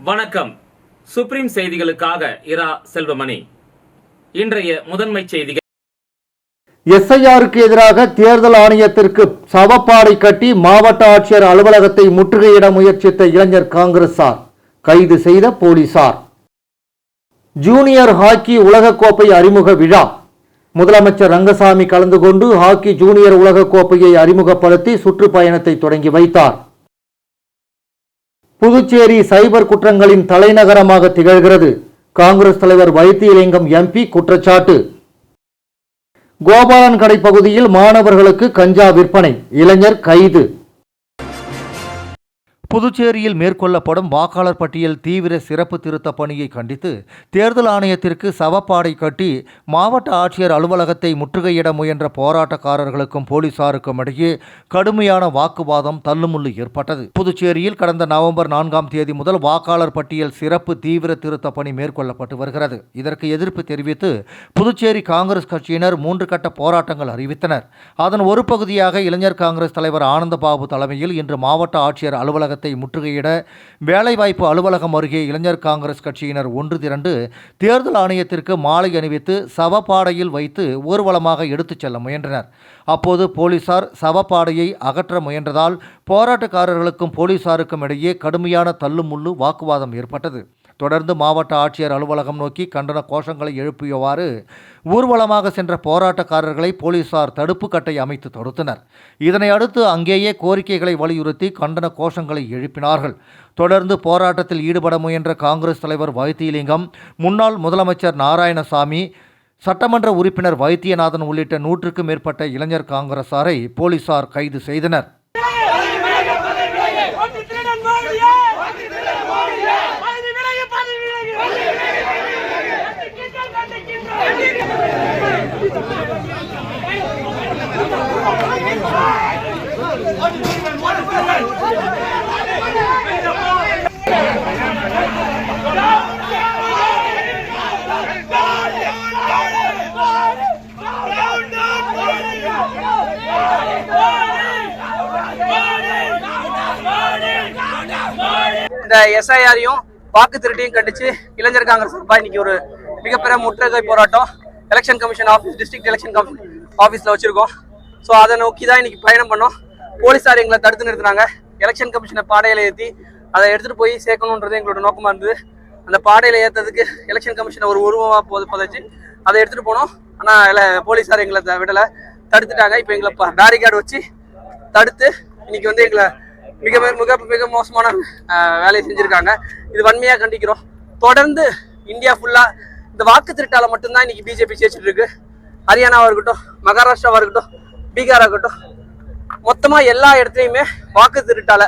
வணக்கம். சுப்ரீம் செய்திகளுக்காக இரா செல்வமணி. இன்றைய முதன்மை செய்திகள். எஸ்ஐஆருக்கு எதிராக தேர்தல் ஆணையத்திற்கு சவப்பாடை கட்டி மாவட்ட ஆட்சியர் அலுவலகத்தை முற்றுகையிட முயற்சித்த இளைஞர் காங்கிரசார் கைது செய்த போலீசார். ஜூனியர் ஹாக்கி உலகக்கோப்பை அறிமுக விழா. முதலமைச்சர் ரங்கசாமி கலந்து கொண்டு ஹாக்கி ஜூனியர் உலகக்கோப்பையை அறிமுகப்படுத்தி சுற்றுப்பயணத்தை தொடங்கி வைத்தார். புதுச்சேரி சைபர் குற்றங்களின் தலைநகரமாக திகழ்கிறது. காங்கிரஸ் தலைவர் வைத்தியலிங்கம் எம்பி குற்றச்சாட்டு. கோபாலன் கடை பகுதியில் மாணவர்களுக்கு கஞ்சா விற்பனை, இளைஞர் கைது. புதுச்சேரியில் மேற்கொள்ளப்படும் வாக்காளர் பட்டியல் தீவிர சிறப்பு திருத்த பணியை கண்டித்து தேர்தல் ஆணையத்திற்கு சவப்பாடை கட்டி மாவட்ட ஆட்சியர் அலுவலகத்தை முற்றுகையிட முயன்ற போராட்டக்காரர்களுக்கும் போலீசாருக்கும் இடையே கடுமையான வாக்குவாதம் தள்ளுமுள்ளு ஏற்பட்டது. புதுச்சேரியில் கடந்த நவம்பர் 4ஆம் தேதி முதல் வாக்காளர் பட்டியல் சிறப்பு தீவிர திருத்த பணி மேற்கொள்ளப்பட்டு வருகிறது. இதற்கு எதிர்ப்பு தெரிவித்து புதுச்சேரி காங்கிரஸ் கட்சியினர் 3 கட்ட போராட்டங்கள் அறிவித்தனர். அதன் ஒரு பகுதியாக இளைஞர் காங்கிரஸ் தலைவர் ஆனந்தபாபு தலைமையில் இன்று மாவட்ட ஆட்சியர் அலுவலகத்தை முற்றுகையிட வேலைவாய்ப்பு அலுவலகம் அருகே இளைஞர் காங்கிரஸ் கட்சியினர் ஒன்று திரண்டு தேர்தல் ஆணையத்திற்கு மாலை அணிவித்து சவப்பாடையில் வைத்து ஊர்வலமாக எடுத்துச் செல்ல முயன்றனர். அப்போது போலீசார் சவப்பாடையை அகற்ற முயன்றதால் போராட்டக்காரர்களுக்கும் போலீசாருக்கும் இடையே கடுமையான தள்ளுமுள்ளு வாக்குவாதம் ஏற்பட்டது. தொடர்ந்து மாவட்ட ஆட்சியர் அலுவலகம் நோக்கி கண்டன கோஷங்களை எழுப்பியவாறு ஊர்வலமாக சென்ற போராட்டக்காரர்களை போலீசார் தடுப்பு கட்டை அமைத்து தடுத்தனர். இதனை அடுத்து அங்கேயே கோரிக்கைகளை வலியுறுத்தி கண்டன கோஷங்களை எழுப்பினார்கள். தொடர்ந்து போராட்டத்தில் ஈடுபட முயன்ற காங்கிரஸ் தலைவர் வைத்தியலிங்கம், முன்னாள் முதலமைச்சர் நாராயணசாமி, சட்டமன்ற உறுப்பினர் வைத்தியநாதன் உள்ளிட்ட 100க்கும் மேற்பட்ட இளைஞர் காங்கிரசாரை போலீசார் கைது செய்தனர். இந்த எஸ்ஐஆரையும் வாக்கு திருட்டையும் கண்டிச்சு இளைஞர் காங்கிரஸ் இன்னைக்கு ஒரு மிகப்பெரிய முற்றுகை போராட்டம் election commission office, district election commission ஆஃபீஸில் வச்சிருக்கோம். ஸோ அதை நோக்கி தான் இன்னைக்கு பயணம் பண்ணோம். போலீஸார் எங்களை தடுத்து நிறுத்தினாங்க. எலெக்ஷன் கமிஷனை பாடையில் ஏற்றி அதை எடுத்துகிட்டு போய் சேர்க்கணுன்றது எங்களோட நோக்கமாக இருந்தது. அந்த பாடையில் ஏற்றதுக்கு எலெக்ஷன் கமிஷனை ஒரு உருவமாக புதைச்சி அதை எடுத்துகிட்டு போனோம். ஆனால் போலீஸார் எங்களை விடலை, தடுத்துட்டாங்க. இப்போ எங்களை பேரிகார்டு வச்சு தடுத்து இன்னைக்கு எங்களை மிக மிக மிக மோசமான வேலையை செஞ்சுருக்காங்க. இது வன்மையாக கண்டிக்கிறோம். தொடர்ந்து இந்தியா ஃபுல்லாக இந்த வாக்கு திருட்டால் மட்டும்தான் இன்னைக்கு பிஜேபி ஜெயிச்சுட்டு இருக்கு. ஹரியானாவாக இருக்கட்டும், மகாராஷ்டிராவாக இருக்கட்டும், பீகாராக இருக்கட்டும், மொத்தமாக எல்லா இடத்துலையுமே வாக்கு திருட்டால்.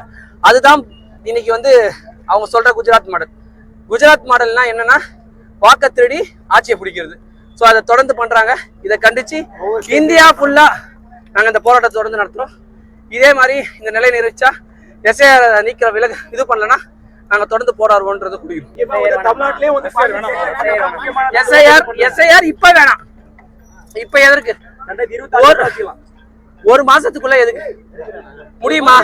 அதுதான் இன்னைக்கு அவங்க சொல்கிற குஜராத் மாடல். குஜராத் மாடல்னா என்னன்னா வாக்கு திருடி ஆட்சியை பிடிக்கிறது. ஸோ அதை தொடர்ந்து பண்ணுறாங்க. இதை கண்டித்து இந்தியா ஃபுல்லாக நாங்கள் இந்த போராட்டத்தை தொடர்ந்து நடத்துகிறோம். இதே மாதிரி இந்த நிலை நிறைச்சா எஸ்ஐஆர் நீக்கிற இது பண்ணலன்னா நாங்கள் தொடர்ந்து போராடுவோன்றது புரியும். எஸ்ஐஆர் இப்ப வேணாம். இப்ப எதற்கு? ஒரு மாசத்துக்குள்ள எதுக்கு முடியுமா?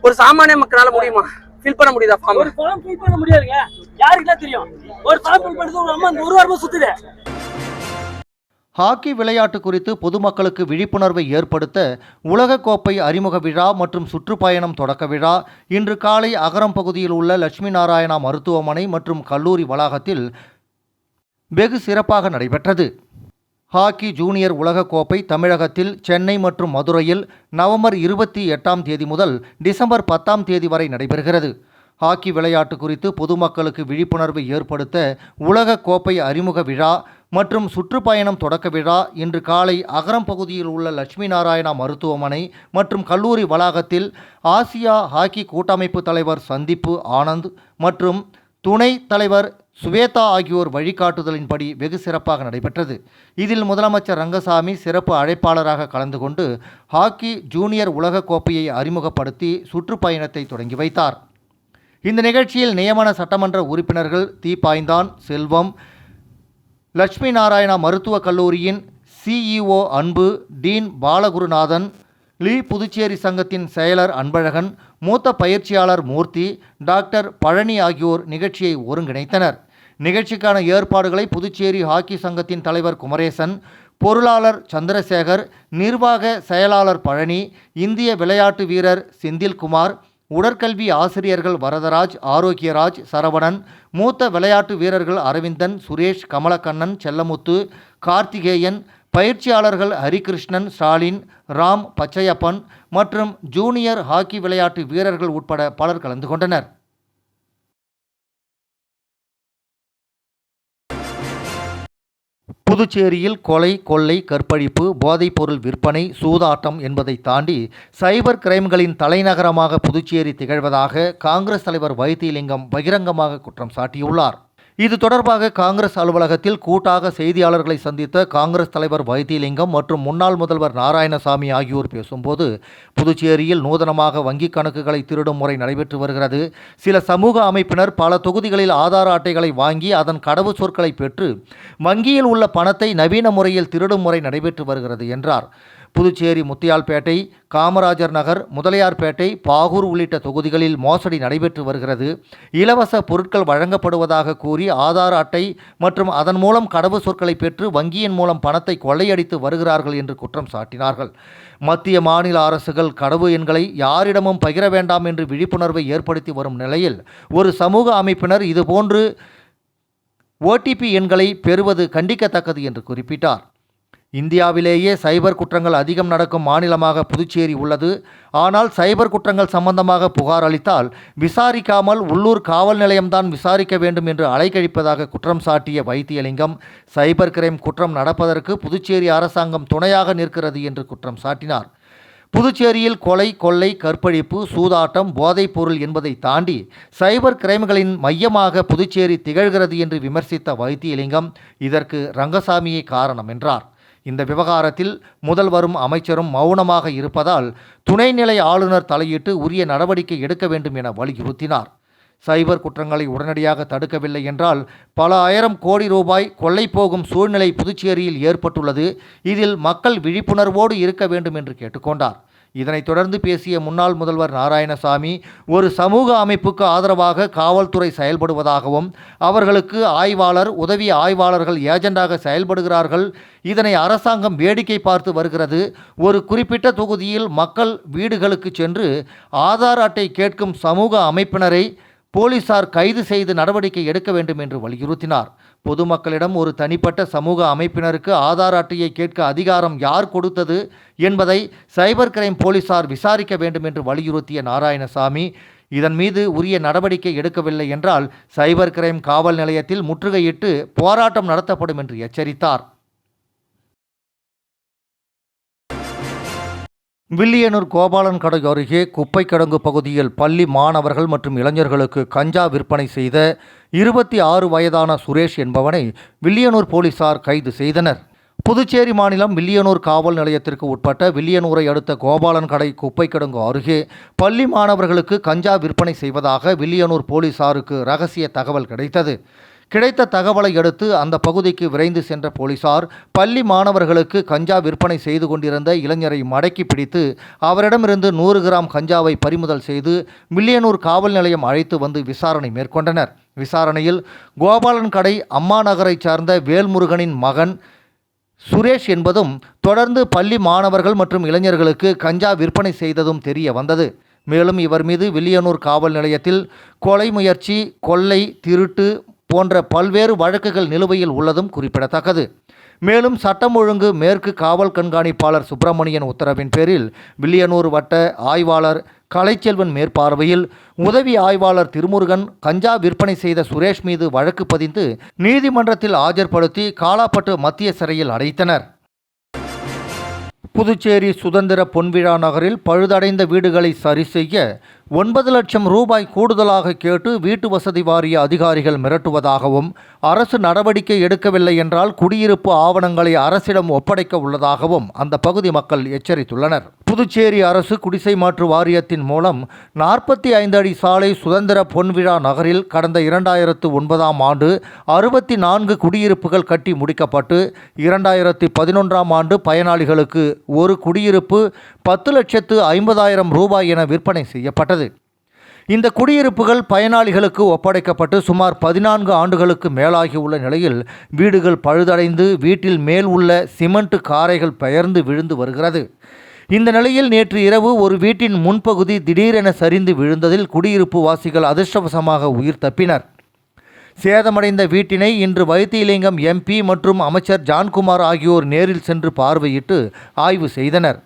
ஒரு சாமானிய மக்களால முடியுமா? ஃபில் பண்ண முடியுதா? ஃபார்ம் ஃபில் பண்ண முடியாதுங்க. யாருக்கு தெரியும்? ஒரு ஃபார்ம் ஃபில் பண்ணுறது ஒரு வாரமா சுத்துது. ஹாக்கி விளையாட்டு குறித்து பொதுமக்களுக்கு விழிப்புணர்வை ஏற்படுத்த உலகக்கோப்பை அறிமுக விழா மற்றும் சுற்றுப்பயணம் தொடக்க விழா இன்று காலை அகரம் பகுதியில் உள்ள லட்சுமி நாராயணா மருத்துவமனை மற்றும் கல்லூரி வளாகத்தில் வெகு சிறப்பாக நடைபெற்றது. ஹாக்கி ஜூனியர் உலகக்கோப்பை தமிழகத்தில் சென்னை மற்றும் மதுரையில் நவம்பர் 28ஆம் தேதி முதல் டிசம்பர் 10ஆம் தேதி வரை நடைபெறுகிறது. ஹாக்கி விளையாட்டு குறித்து பொதுமக்களுக்கு விழிப்புணர்வை ஏற்படுத்த உலக கோப்பை அறிமுக விழா மற்றும் சுற்றுப்பயணம் தொடக்க விழா இன்று காலை அகரம் பகுதியில் உள்ள லட்சுமி நாராயணா மருத்துவமனை மற்றும் கல்லூரி வளாகத்தில் ஆசியா ஹாக்கி கூட்டமைப்பு தலைவர் சந்திப்பு ஆனந்த் மற்றும் துணை தலைவர் சுவேதா ஆகியோர் வழிகாட்டுதலின்படி வெகு சிறப்பாக நடைபெற்றது. இதில் முதலமைச்சர் ரங்கசாமி சிறப்பு அழைப்பாளராக கலந்து கொண்டு ஹாக்கி ஜூனியர் உலகக்கோப்பையை அறிமுகப்படுத்தி சுற்றுப்பயணத்தை தொடங்கி வைத்தார். இந்த நிகழ்ச்சியில் நியமன சட்டமன்ற உறுப்பினர்கள் தீபாய்ந்தான் செல்வம், லட்சுமி நாராயணா மருத்துவக் கல்லூரியின் சிஇஓ அன்பு, டீன் பாலகுருநாதன், லீ புதுச்சேரி சங்கத்தின் செயலர் அன்பழகன், மூத்த பயிற்சியாளர் மூர்த்தி, டாக்டர் பழனி ஆகியோர் நிகழ்ச்சியை ஒருங்கிணைத்தனர். நிகழ்ச்சிக்கான ஏற்பாடுகளை புதுச்சேரி ஹாக்கி சங்கத்தின் தலைவர் குமரேசன், பொருளாளர் சந்திரசேகர், நிர்வாக செயலாளர் பழனி, இந்திய விளையாட்டு வீரர் செந்தில்குமார், உடற்கல்வி ஆசிரியர்கள் வரதராஜ், ஆரோக்கியராஜ், சரவணன், மூத்த விளையாட்டு வீரர்கள் அரவிந்தன், சுரேஷ், கமலக்கண்ணன், செல்லமுத்து, கார்த்திகேயன், பயிற்சியாளர்கள் ஹரிகிருஷ்ணன், ஸ்டாலின், ராம், பச்சையப்பன் மற்றும் ஜூனியர் ஹாக்கி விளையாட்டு வீரர்கள் உட்பட பலர் கலந்து கொண்டனர். புதுச்சேரியில் கொலை, கொள்ளை, கற்பழிப்பு, போதைப்பொருள் விற்பனை, சூதாட்டம் என்பதை தாண்டி சைபர் கிரைம்களின் தலைநகரமாக புதுச்சேரி திகழ்வதாக காங்கிரஸ் தலைவர் வைத்திலிங்கம் பகிரங்கமாக குற்றம் சாட்டியுள்ளார். இது தொடர்பாக காங்கிரஸ் அலுவலகத்தில் கூட்டாக செய்தியாளர்களை சந்தித்த காங்கிரஸ் தலைவர் வைத்திலிங்கம் மற்றும் முன்னாள் முதல்வர் நாராயணசாமி ஆகியோர் பேசும்போது, புதுச்சேரியில் நூதனமாக வங்கிக் கணக்குகளை திருடும் முறை நடைபெற்று வருகிறது. சில சமூக அமைப்பினர் பல தொகுதிகளில் ஆதார அட்டைகளை வாங்கி அதன் கடவு சொற்களை பெற்று வங்கியில் உள்ள பணத்தை நவீன முறையில் திருடும் முறை நடைபெற்று வருகிறது என்றார். புதுச்சேரி முத்தியால்பேட்டை, காமராஜர் நகர், முதலியார்பேட்டை, பாகூர் உள்ளிட்ட தொகுதிகளில் மோசடி நடைபெற்று வருகிறது. இலவச பொருட்கள் வழங்கப்படுவதாக கூறி ஆதார அட்டை மற்றும் அதன் மூலம் கடவு சொற்களை பெற்று வங்கியின் மூலம் பணத்தை கொள்ளையடித்து வருகிறார்கள் என்று குற்றம் சாட்டினார்கள். மத்திய மாநில அரசுகள் கடவு எண்களை யாரிடமும் பகிர வேண்டாம் என்று விழிப்புணர்வை ஏற்படுத்தி வரும் நிலையில் ஒரு சமூக அமைப்பினர் இதுபோன்று OTP எண்களை பெறுவது கண்டிக்கத்தக்கது என்று குறிப்பிட்டார். இந்தியாவிலேயே சைபர் குற்றங்கள் அதிகம் நடக்கும் மாநிலமாக புதுச்சேரி உள்ளது. ஆனால் சைபர் குற்றங்கள் சம்பந்தமாக புகார் அளித்தால் விசாரிக்காமல் உள்ளூர் காவல் நிலையம்தான் விசாரிக்க வேண்டும் என்று அலைக்கழிப்பதாக குற்றம் சாட்டிய வைத்தியலிங்கம், சைபர் கிரைம் குற்றம் நடப்பதற்கு புதுச்சேரி அரசாங்கம் துணையாக நிற்கிறது என்று குற்றம் சாட்டினார். புதுச்சேரியில் கொலை, கொள்ளை, கற்பழிப்பு, சூதாட்டம், போதைப் பொருள் என்பதை தாண்டி சைபர் கிரைம்களின் மையமாக புதுச்சேரி திகழ்கிறது என்று விமர்சித்த வைத்தியலிங்கம், இதற்கு ரங்கசாமியே காரணம் என்றார். இந்த விவகாரத்தில் முதல்வரும் அமைச்சரும் மௌனமாக இருப்பதால் துணைநிலை ஆளுநர் தலையிட்டு உரிய நடவடிக்கை எடுக்க வேண்டும் என வலியுறுத்தினார். சைபர் குற்றங்களை உடனடியாக தடுக்கவில்லை என்றால் பல ஆயிரம் கோடி ரூபாய் கொள்ளை போகும் சூழ்நிலை புதுச்சேரியில் ஏற்பட்டுள்ளது. இதில் மக்கள் விழிப்புணர்வோடு இருக்க வேண்டும் என்று கேட்டுக்கொண்டார். இதனைத் தொடர்ந்து பேசிய முன்னாள் முதல்வர் நாராயணசாமி, ஒரு சமூக அமைப்புக்கு ஆதரவாக காவல்துறை செயல்படுவதாகவும் அவர்களுக்கு ஆய்வாளர், உதவி ஆய்வாளர்கள் ஏஜெண்டாக செயல்படுகிறார்கள். இதனை அரசாங்கம் வேடிக்கை பார்த்து வருகிறது. ஒரு குறிப்பிட்ட தொகுதியில் மக்கள் வீடுகளுக்கு சென்று ஆதார் அட்டை கேட்கும் சமூக அமைப்பினரை போலீசார் கைது செய்து நடவடிக்கை எடுக்க வேண்டும் என்று வலியுறுத்தினார். பொதுமக்களிடம் ஒரு தனிப்பட்ட சமூக அமைப்பினருக்கு ஆதார் அட்டையை கேட்க அதிகாரம் யார் கொடுத்தது என்பதை சைபர் கிரைம் போலீசார் விசாரிக்க வேண்டும் என்று வலியுறுத்திய நாராயணசாமி, இதன் மீது உரிய நடவடிக்கை எடுக்கவில்லை என்றால் சைபர் கிரைம் காவல் நிலையத்தில் முற்றுகையிட்டு போராட்டம் நடத்தப்படும் என்று எச்சரித்தார். வில்லியனூர் கோபாலன் கடை அருகே குப்பை கிடங்கு பகுதியில் பள்ளி மாணவர்கள் மற்றும் இளைஞர்களுக்கு கஞ்சா விற்பனை செய்த 26 வயதான சுரேஷ் என்பவனை வில்லியனூர் போலீசார் கைது செய்தனர். புதுச்சேரி மாநிலம் வில்லியனூர் காவல் நிலையத்திற்கு உட்பட்ட வில்லியனூரை அடுத்த கோபாலன் கடை குப்பை கிடங்கு அருகே பள்ளி மாணவர்களுக்கு கஞ்சா விற்பனை செய்வதாக வில்லியனூர் போலீசாருக்கு ரகசிய தகவல் கிடைத்தது. கிடைத்த தகவலை அடுத்து அந்த பகுதிக்கு விரைந்து சென்ற போலீசார் பள்ளி மாணவர்களுக்கு கஞ்சா விற்பனை செய்து கொண்டிருந்த இளைஞரை மடக்கி பிடித்து அவரிடமிருந்து 100 கிராம் கஞ்சாவை பறிமுதல் செய்து வில்லியனூர் காவல் நிலையம் அழைத்து வந்து விசாரணை மேற்கொண்டனர். விசாரணையில் கோபாலன் கடை அம்மா நகரை சார்ந்த வேல்முருகனின் மகன் சுரேஷ் என்பதும் தொடர்ந்து பள்ளி மாணவர்கள் மற்றும் இளைஞர்களுக்கு கஞ்சா விற்பனை செய்ததும் தெரிய வந்தது. மேலும் இவர் மீது வில்லியனூர் காவல் நிலையத்தில் கொலை முயற்சி, கொள்ளை, திருட்டு போன்ற பல்வேறு வழக்குகள் நிலுவையில் உள்ளதும் குறிப்பிடத்தக்கது. மேலும் சட்டம் ஒழுங்கு மேற்கு காவல் கண்காணிப்பாளர் சுப்பிரமணியன் உத்தரவின் பேரில் வில்லியனூர் வட்ட ஆய்வாளர் கலைச்செல்வன் மேற்பார்வையில் உதவி ஆய்வாளர் திருமுருகன் கஞ்சா விற்பனை செய்த சுரேஷ் மீது வழக்கு பதிந்து நீதிமன்றத்தில் ஆஜர்படுத்தி காலாப்பட்டு மத்திய சிறையில் அடைத்தனர். புதுச்சேரி சுதந்திர பொன்விழா நகரில் பழுதடைந்த வீடுகளை சரி செய்ய 9 லட்சம் ரூபாய் கூடுதலாக கேட்டு வீட்டு வசதி வாரிய அதிகாரிகள் மிரட்டுவதாகவும் அரசு நடவடிக்கை எடுக்கவில்லை என்றால் குடியிருப்பு ஆவணங்களை அரசிடம் ஒப்படைக்க உள்ளதாகவும் அந்த பகுதி மக்கள் எச்சரித்துள்ளனர். புதுச்சேரி அரசு குடிசை மாற்று வாரியத்தின் மூலம் 45 அடி சாலை சுதந்திர பொன்விழா நகரில் கடந்த 2009ஆம் ஆண்டு 64 குடியிருப்புகள் கட்டி முடிக்கப்பட்டு 2011ஆம் ஆண்டு பயனாளிகளுக்கு ஒரு குடியிருப்பு 10,50,000 ரூபாய் என விற்பனை செய்யப்பட்டது. இந்த குடியிருப்புகள் பயனாளிகளுக்கு ஒப்படைக்கப்பட்டு சுமார் 14 ஆண்டுகளுக்கு மேலாகி உள்ள நிலையில் வீடுகள் பழுதடைந்து வீட்டில் மேல் உள்ள சிமெண்ட் காரைகள் பெயர்ந்து விழுந்து வருகிறது. இந்த நிலையில் நேற்று இரவு ஒரு வீட்டின் முன்பகுதி திடீரென சரிந்து விழுந்ததில் குடியிருப்பு வாசிகள் அதிர்ஷ்டவசமாக உயிர் தப்பினர். சேதமடைந்த வீட்டினை இன்று வைத்தியலிங்கம் MP மற்றும் அமைச்சர் ஜான்குமார் ஆகியோர் நேரில் சென்று பார்வையிட்டு ஆய்வு செய்தனர்.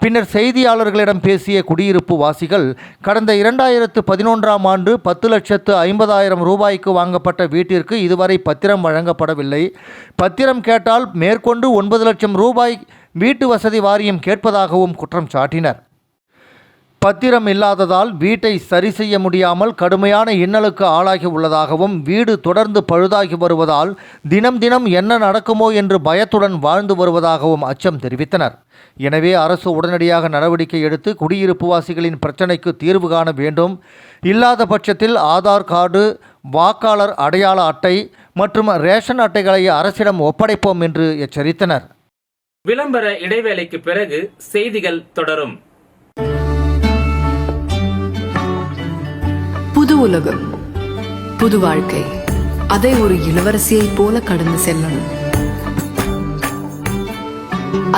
பின்னர் செய்தியாளர்களிடம் பேசிய குடியிருப்பு வாசிகள் கடந்த 2011ஆம் ஆண்டு 10,50,000 ரூபாய்க்கு வாங்கப்பட்ட வீட்டிற்கு இதுவரை பத்திரம் வழங்கப்படவில்லை. பத்திரம் கேட்டால் மேற்கொண்டு 9 லட்சம் ரூபாய் வீட்டு வசதி வாரியம் கேட்பதாகவும் குற்றம் சாட்டினர். பத்திரம் இல்லாததால் வீட்டை சரி செய்ய முடியாமல் கடுமையான இன்னலுக்கு ஆளாகி உள்ளதாகவும் வீடு தொடர்ந்து பழுதாகி வருவதால் தினம் தினம் என்ன நடக்குமோ என்று பயத்துடன் வாழ்ந்து வருவதாகவும் அச்சம் தெரிவித்தனர். எனவே அரசு உடனடியாக நடவடிக்கை எடுத்து குடியிருப்பு வாசிகளின் பிரச்சினைக்கு தீர்வு காண வேண்டும். இல்லாத பட்சத்தில் ஆதார் கார்டு, வாக்காளர் அடையாள அட்டை மற்றும் ரேஷன் அட்டைகளை அரசிடம் ஒப்படைப்போம் என்று எச்சரித்தனர். விளம்பர இடைவேளைக்கு பிறகு செய்திகள் தொடரும். புது உலகம், புது வாழ்க்கை, அதை ஒரு இளவரசியைப் போல கடந்து செல்லணும்.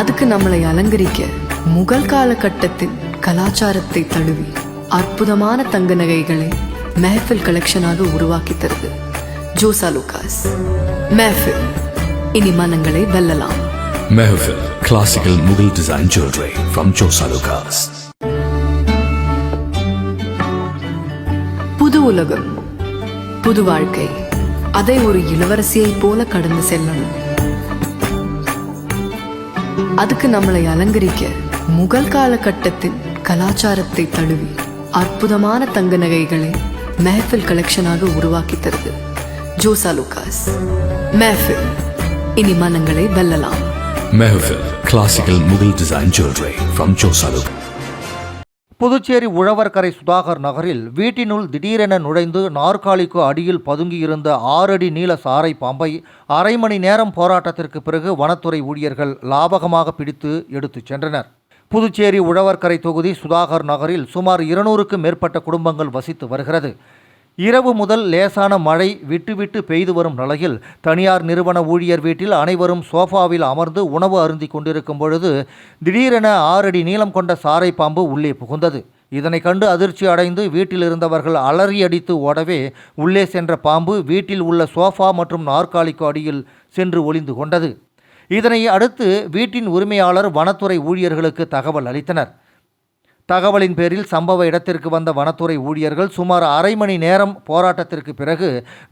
அதுக்கு நம்மளை அலங்கரிக்க முகல் காலகட்டத்தின் கலாச்சாரத்தை தழுவி அற்புதமான தங்க நகைகளை மெஹஃபில் கலெக்ஷனாக உருவாக்கி தருது ஜோசா லூகாஸ். மெஹஃபில், இனி மனங்களை வெல்லலாம். Mehfil, classical Mughal design jewelry from Josa Lucas. புது உலகம், புது வாழ்க்கை, அதை ஒரு இளவரசியைப் போல கடந்து செல்லணும். அதுக்கு நம்மளை அலங்கரிக்க முகல் காலகட்டத்தின் கலாச்சாரத்தை தழுவி அற்புதமான தங்க நகைகளை மெஹஃபில் கலெக்ஷனாக உருவாக்கி தருது ஜோசா லூகாஸ். மெஹஃபில், இனி மனங்களை வெல்லலாம். Mehfil, classical Mughal design jewelry from Josa Lucas. Puducherry Uzhavarkarai Sudhakar நகரில் வீட்டினுள் திடீரென நுழைந்து நாற்காலிக்கு அடியில் பதுங்கியிருந்த 6 அடி நீள சாரை பாம்பை அரை மணி நேரம் போராட்டத்திற்கு பிறகு வனத்துறை ஊழியர்கள் லாபகமாக பிடித்து எடுத்துச் சென்றனர். புதுச்சேரி உழவர்கரை தொகுதி சுதாகர் நகரில் சுமார் 200க்கும் மேற்பட்ட குடும்பங்கள் வசித்து வருகிறது. இரவு முதல் லேசான மழை விட்டு பெய்து வரும் நிலையில் தனியார் நிறுவன ஊழியர் வீட்டில் அனைவரும் சோஃபாவில் அமர்ந்து உணவு அருந்தி கொண்டிருக்கும் பொழுது திடீரென 6 அடி நீளம் கொண்ட சாரை பாம்பு உள்ளே புகுந்தது. இதனை கண்டு அதிர்ச்சி அடைந்து வீட்டில் இருந்தவர்கள் அலறி அடித்து ஓடவே உள்ளே சென்ற பாம்பு வீட்டில் உள்ள சோஃபா மற்றும் நாற்காலிக்கு அடியில் சென்று ஒளிந்து கொண்டது. இதனை அடுத்து வீட்டின் உரிமையாளர் வனத்துறை ஊழியர்களுக்கு தகவல் அளித்தனர். தகவலின் பேரில் சம்பவ இடத்திற்கு வந்த வனத்துறை ஊழியர்கள் சுமார் அரை மணி நேரம் போராட்டத்திற்கு பிறகு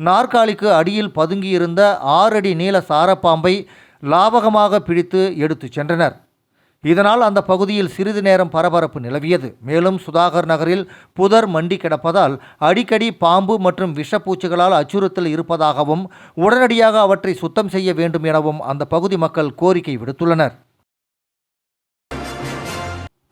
நாற்காலிக்கு அடியில் பதுங்கியிருந்த 6 அடி நீள சாரப்பாம்பை லாபகமாக பிடித்து எடுத்துச் சென்றனர். இதனால் அந்த பகுதியில் சிறிது நேரம் பரபரப்பு நிலவியது. மேலும் சுதாகர் நகரில் புதர் மண்டி கிடப்பதால் அடிக்கடி பாம்பு மற்றும் விஷப்பூச்சிகளால் அச்சுறுத்தல் இருப்பதாகவும் உடனடியாக அவற்றை சுத்தம் செய்ய வேண்டும் எனவும் அந்த பகுதி மக்கள் கோரிக்கை விடுத்துள்ளனர்.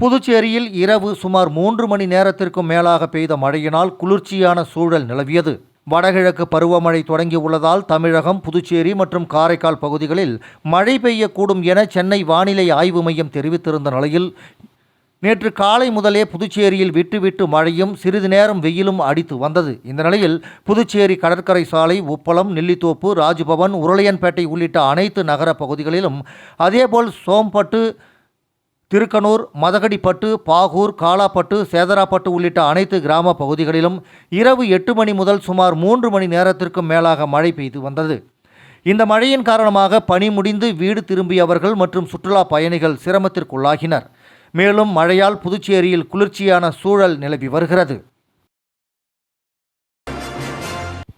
புதுச்சேரியில் இரவு சுமார் 3 மணி நேரத்திற்கும் மேலாக பெய்த மழையினால் குளிர்ச்சியான சூழல் நிலவியது. வடகிழக்கு பருவமழை தொடங்கியுள்ளதால் தமிழகம், புதுச்சேரி மற்றும் காரைக்கால் பகுதிகளில் மழை பெய்யக்கூடும் என சென்னை வானிலை ஆய்வு மையம் தெரிவித்திருந்த நிலையில் நேற்று காலை முதலே புதுச்சேரியில் விட்டு மழையும் சிறிது நேரம் வெயிலும் அடித்து வந்தது. இந்த நிலையில் புதுச்சேரி கடற்கரை சாலை, உப்பளம், நெல்லித்தோப்பு, ராஜ்பவன், உருளையன்பேட்டை உள்ளிட்ட அனைத்து நகர பகுதிகளிலும் அதேபோல் சோம்பட்டு, திருக்கனூர், மதகடிப்பட்டு, பாகூர், காலாப்பட்டு, சேதராப்பட்டு உள்ளிட்ட அனைத்து கிராம பகுதிகளிலும் இரவு 8 மணி முதல் சுமார் 3 மணி நேரத்திற்கும் மேலாக மழை பெய்து வந்தது. இந்த மழையின் காரணமாக பணி முடிந்து வீடு திரும்பியவர்கள் மற்றும் சுற்றுலா பயணிகள் சிரமத்திற்குள்ளாகினர். மேலும் மழையால் புதுச்சேரியில் குளிர்ச்சியான சூழல் நிலவி வருகிறது.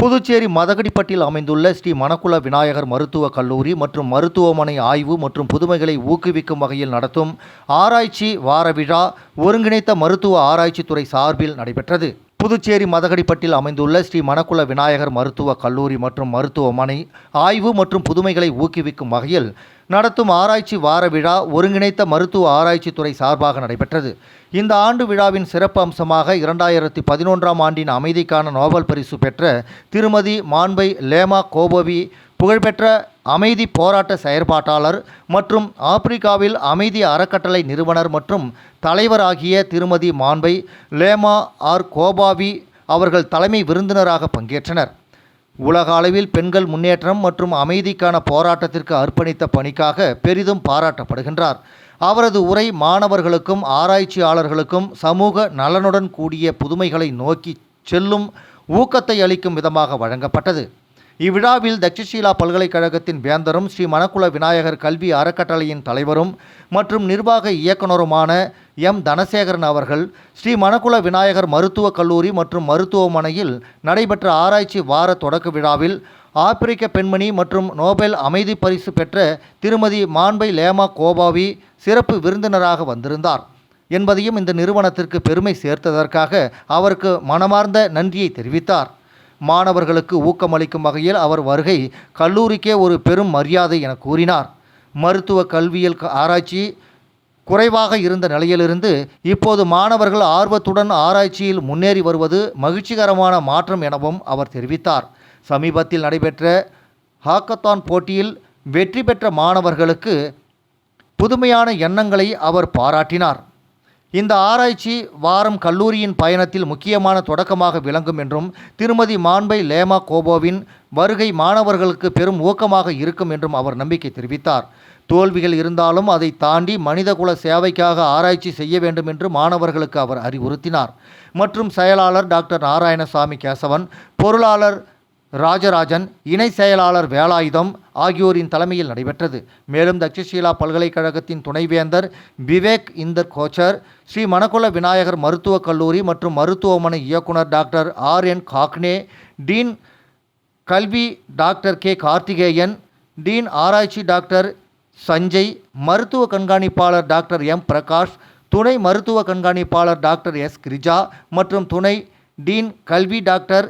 புதுச்சேரி மதகடிப்பட்டில் அமைந்துள்ள ஸ்ரீ மணக்குள விநாயகர் மருத்துவக் கல்லூரி மற்றும் மருத்துவமனை ஆய்வு மற்றும் புதுமைகளை ஊக்குவிக்கும் வகையில் நடத்தும் ஆராய்ச்சி வார விழா ஒருங்கிணைத்த மருத்துவ ஆராய்ச்சித்துறை சார்பில் நடைபெற்றது. புதுச்சேரி மதகடிப்பட்டில் அமைந்துள்ள ஸ்ரீ மணக்குள விநாயகர் மருத்துவக் கல்லூரி மற்றும் மருத்துவமனை ஆய்வு மற்றும் புதுமைகளை ஊக்குவிக்கும் வகையில் நடத்தும் ஆராய்ச்சி வார விழா ஒருங்கிணைத்த மருத்துவ ஆராய்ச்சி துறை சார்பாக நடைபெற்றது. இந்த ஆண்டு விழாவின் சிறப்பு அம்சமாக 2011ஆம் ஆண்டின் அமைதிக்கான நோபல் பரிசு பெற்ற திருமதி மாண்பை லேமா கோபோவி, புகழ்பெற்ற அமைதி போராட்ட செயற்பாட்டாளர் மற்றும் ஆப்பிரிக்காவில் அமைதி அறக்கட்டளை நிறுவனர் மற்றும் தலைவராகிய திருமதி மாண்பை லேமா ஆர் கோபாவி அவர்கள் தலைமை விருந்தினராக பங்கேற்றனர். உலக அளவில் பெண்கள் முன்னேற்றம் மற்றும் அமைதிக்கான போராட்டத்திற்கு அர்ப்பணித்த பணிக்காக பெரிதும் பாராட்டப்படுகின்றார். அவரது உரை மாணவர்களுக்கும் ஆராய்ச்சியாளர்களுக்கும் சமூக நலனுடன் கூடிய புதுமைகளை நோக்கி செல்லும் ஊக்கத்தை அளிக்கும் விதமாக வழங்கப்பட்டது. இவ்விழாவில் தக்ஷஷீலா பல்கலைக்கழகத்தின் வேந்தரும் ஸ்ரீ மணக்குள விநாயகர் கல்வி அறக்கட்டளையின் தலைவரும் மற்றும் நிர்வாக இயக்குனருமான எம் தனசேகரன் அவர்கள் ஸ்ரீ மணக்குள விநாயகர் மருத்துவக் கல்லூரி மற்றும் மருத்துவமனையில் நடைபெற்ற ஆராய்ச்சி வார தொடக்க விழாவில் ஆப்பிரிக்க பெண்மணி மற்றும் நோபல் அமைதி பரிசு பெற்ற திருமதி மாண்பை லேமா கோபாவி சிறப்பு விருந்தினராக வந்திருந்தார் என்பதையும் இந்த நிறுவனத்திற்கு பெருமை சேர்த்ததற்காக அவருக்கு மனமார்ந்த நன்றியை தெரிவித்தார். மாணவர்களுக்கு ஊக்கமளிக்கும் வகையில் அவர் வருகை கல்லூரிக்கே ஒரு பெரும் மரியாதை என கூறினார். மருத்துவ கல்வியல் ஆராய்ச்சி குறைவாக இருந்த நிலையிலிருந்து இப்போது மாணவர்கள் ஆர்வத்துடன் ஆராய்ச்சியில் முன்னேறி வருவது மகிழ்ச்சிகரமான மாற்றம் எனவும் அவர் தெரிவித்தார். சமீபத்தில் நடைபெற்ற ஹாக்கத்தான் போட்டியில் வெற்றி பெற்ற மாணவர்களுக்கு புதுமையான எண்ணங்களை அவர் பாராட்டினார். இந்த ஆராய்ச்சி வாரம் கல்லூரியின் பயணத்தில் முக்கியமான தொடக்கமாக விளங்கும் என்றும் திருமதி மாண்பை லேமா கோபோவின் வருகை மாணவர்களுக்கு பெரும் ஊக்கமாக இருக்கும் என்றும் அவர் நம்பிக்கை தெரிவித்தார். தோல்விகள் இருந்தாலும் அதை தாண்டி மனிதகுல சேவைக்காக ஆராய்ச்சி செய்ய வேண்டும் என்று மாணவர்களுக்கு அவர் அறிவுறுத்தினார். மற்றும் செயலாளர் டாக்டர் நாராயணசாமி கேசவன், பொருளாளர் ராஜராஜன், இணை செயலாளர் வேலாயுதம் ஆகியோரின் தலைமையில் நடைபெற்றது. மேலும் தக்ஷஷீலா பல்கலைக்கழகத்தின் துணைவேந்தர் விவேக் இந்தர் கோச்சர், ஸ்ரீ மணக்குள விநாயகர் மருத்துவக் கல்லூரி மற்றும் மருத்துவமனை இயக்குனர் டாக்டர் RN காக்னே, டீன் கல்வி டாக்டர் K கார்த்திகேயன், டீன் ஆராய்ச்சி டாக்டர் சஞ்சய், மருத்துவ கண்காணிப்பாளர் டாக்டர் M பிரகாஷ், துணை மருத்துவ கண்காணிப்பாளர் டாக்டர் S கிரிஜா மற்றும் துணை டீன் கல்வி டாக்டர்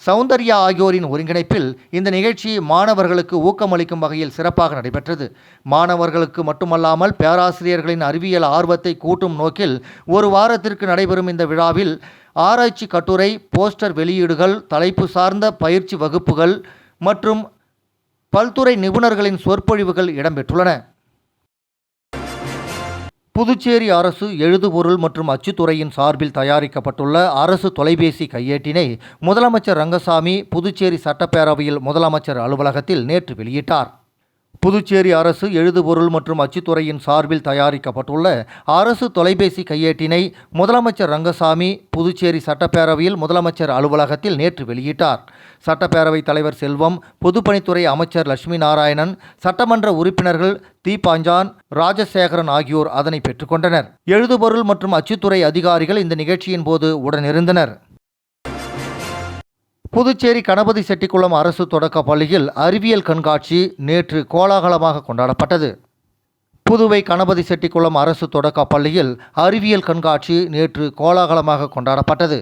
சௌந்தர்யா ஆகியோரின் ஒருங்கிணைப்பில் இந்த நிகழ்ச்சி மாணவர்களுக்கு ஊக்கமளிக்கும் வகையில் சிறப்பாக நடைபெற்றது. மாணவர்களுக்கு மட்டுமல்லாமல் பேராசிரியர்களின் அறிவியல் ஆர்வத்தை கூட்டும் நோக்கில் ஒரு வாரத்திற்கு நடைபெறும் இந்த விழாவில் ஆராய்ச்சி கட்டுரை, போஸ்டர் வெளியீடுகள், தலைப்பு சார்ந்த பயிற்சி வகுப்புகள் மற்றும் பல்துறை நிபுணர்களின் சொற்பொழிவுகள் இடம்பெற்றுள்ளன. புதுச்சேரி அரசு எழுதுபொருள் மற்றும் அச்சுத்துறையின் சார்பில் தயாரிக்கப்பட்டுள்ள அரசு தொலைபேசி கையேட்டினை முதலமைச்சர் ரங்கசாமி புதுச்சேரி சட்டப்பேரவையில் முதலமைச்சர் அலுவலகத்தில் நேற்று வெளியிட்டார். புதுச்சேரி அரசு எழுதுபொருள் மற்றும் அச்சுத்துறையின் சார்பில் தயாரிக்கப்பட்டுள்ள அரசு தொலைபேசி கையேட்டினை முதலமைச்சர் ரங்கசாமி புதுச்சேரி சட்டப்பேரவையில் முதலமைச்சர் அலுவலகத்தில் நேற்று வெளியிட்டார். சட்டப்பேரவைத் தலைவர் செல்வம், பொதுப்பணித்துறை அமைச்சர் லட்சுமி நாராயணன், சட்டமன்ற உறுப்பினர்கள் தீபாஞ்சான், ராஜசேகரன் ஆகியோர் அதனை பெற்றுக்கொண்டனர். எழுதுபொருள் மற்றும் அச்சுத்துறை அதிகாரிகள் இந்த நிகழ்ச்சியின் போது உடனிருந்தனர். புதுச்சேரி கணபதி செட்டிக்குளம் அரசு தொடக்க பள்ளியில் அறிவியல் கண்காட்சி நேற்று கோலாகலமாக கொண்டாடப்பட்டது. புதுவை கணபதி செட்டிக்குளம் அரசு தொடக்க பள்ளியில் அறிவியல் கண்காட்சி நேற்று கோலாகலமாக கொண்டாடப்பட்டது.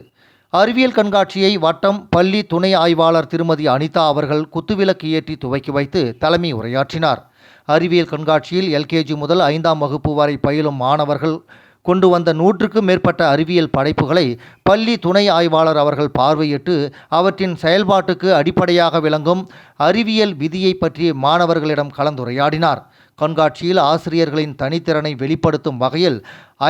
அறிவியல் கண்காட்சியை வட்டம் பள்ளி துணை ஆய்வாளர் திருமதி அனிதா அவர்கள் குத்துவிளக்கு ஏற்றி துவக்கி வைத்து தலைமை உரையாற்றினார். அறிவியல் கண்காட்சியில் LKG முதல் 5ஆம் வகுப்பு வரை பயிலும் மாணவர்கள் கொண்டு வந்த 100க்கும் மேற்பட்ட அறிவியல் படைப்புகளை பள்ளி துணை ஆய்வாளர் அவர்கள் பார்வையிட்டு அவற்றின் செயல்பாட்டுக்கு அடிப்படையாக விளங்கும் அறிவியல் விதியை பற்றி மாணவர்களிடம் கலந்துரையாடினார். கண்காட்சியில் ஆசிரியர்களின் தனித்திறனை வெளிப்படுத்தும் வகையில்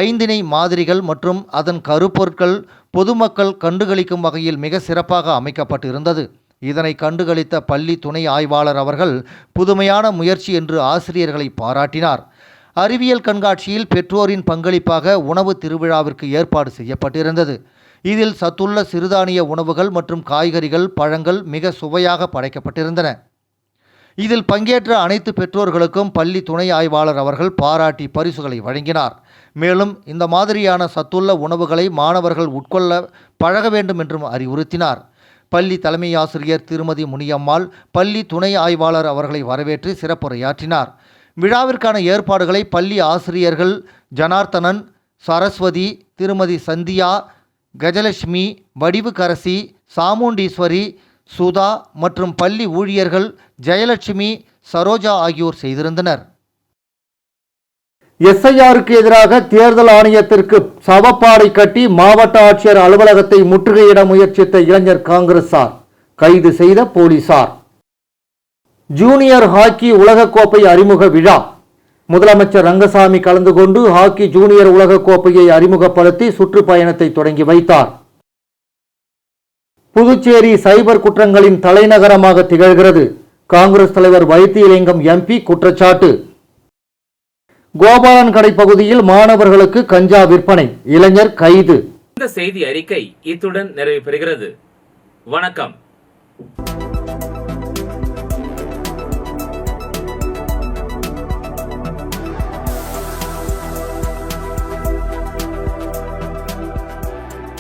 5 மாதிரிகள் மற்றும் அதன் கருப்பொருட்கள் பொதுமக்கள் கண்டுகளிக்கும் வகையில் மிக சிறப்பாக அமைக்கப்பட்டிருந்தது. இதனை கண்டுகளித்த பள்ளி துணை ஆய்வாளர் அவர்கள் புதுமையான முயற்சி என்று ஆசிரியர்களை பாராட்டினார். அறிவியல் கண்காட்சியில் பெற்றோரின் பங்களிப்பாக உணவு திருவிழாவிற்கு ஏற்பாடு செய்யப்பட்டிருந்தது. இதில் சத்துள்ள சிறுதானிய உணவுகள் மற்றும் காய்கறிகள், பழங்கள் மிக சுவையாக படைக்கப்பட்டிருந்தன. இதில் பங்கேற்ற அனைத்து பெற்றோர்களுக்கும் பள்ளி துணை ஆய்வாளர் அவர்கள் பாராட்டி பரிசுகளை வழங்கினார். மேலும் இந்த மாதிரியான சத்துள்ள உணவுகளை மாணவர்கள் உட்கொள்ள பழக வேண்டும் என்றும் அறிவுறுத்தினார். பள்ளி தலைமை ஆசிரியர் திருமதி முனியம்மாள் பள்ளி துணை ஆய்வாளர் அவர்களை வரவேற்று சிறப்புரையாற்றினார். விழாவிற்கான ஏற்பாடுகளை பள்ளி ஆசிரியர்கள் ஜனார்த்தனன், சரஸ்வதி, திருமதி சந்தியா, கஜலட்சுமி, வடிவுக்கரசி, சாமுண்டீஸ்வரி, சுதா மற்றும் பள்ளி ஊழியர்கள் ஜெயலட்சுமி, சரோஜா ஆகியோர் செய்திருந்தனர். எஸ்ஐஆருக்கு எதிராக தேர்தல் ஆணையத்திற்கு சவப்பாடை கட்டி மாவட்ட ஆட்சியர் அலுவலகத்தை முற்றுகையிட முயற்சித்த இளைஞர் காங்கிரசார் கைது செய்த போலீசார். ஜூனியர் ஹாக்கி உலகக்கோப்பை அறிமுக விழா. முதலமைச்சர் ரங்கசாமி கலந்து கொண்டு ஹாக்கி ஜூனியர் உலகக்கோப்பையை அறிமுகப்படுத்தி சுற்றுப்பயணத்தை தொடங்கி வைத்தார். புதுச்சேரி சைபர் குற்றங்களின் தலைநகரமாக திகழ்கிறது. காங்கிரஸ் தலைவர் வைத்தியலிங்கம் எம்பி குற்றச்சாட்டு. கோபாலன் கடை பகுதியில் மாணவர்களுக்கு கஞ்சா விற்பனை, இளைஞர் கைது. இந்த செய்தி அறிக்கை இத்துடன் நிறைவு பெறுகிறது. வணக்கம்.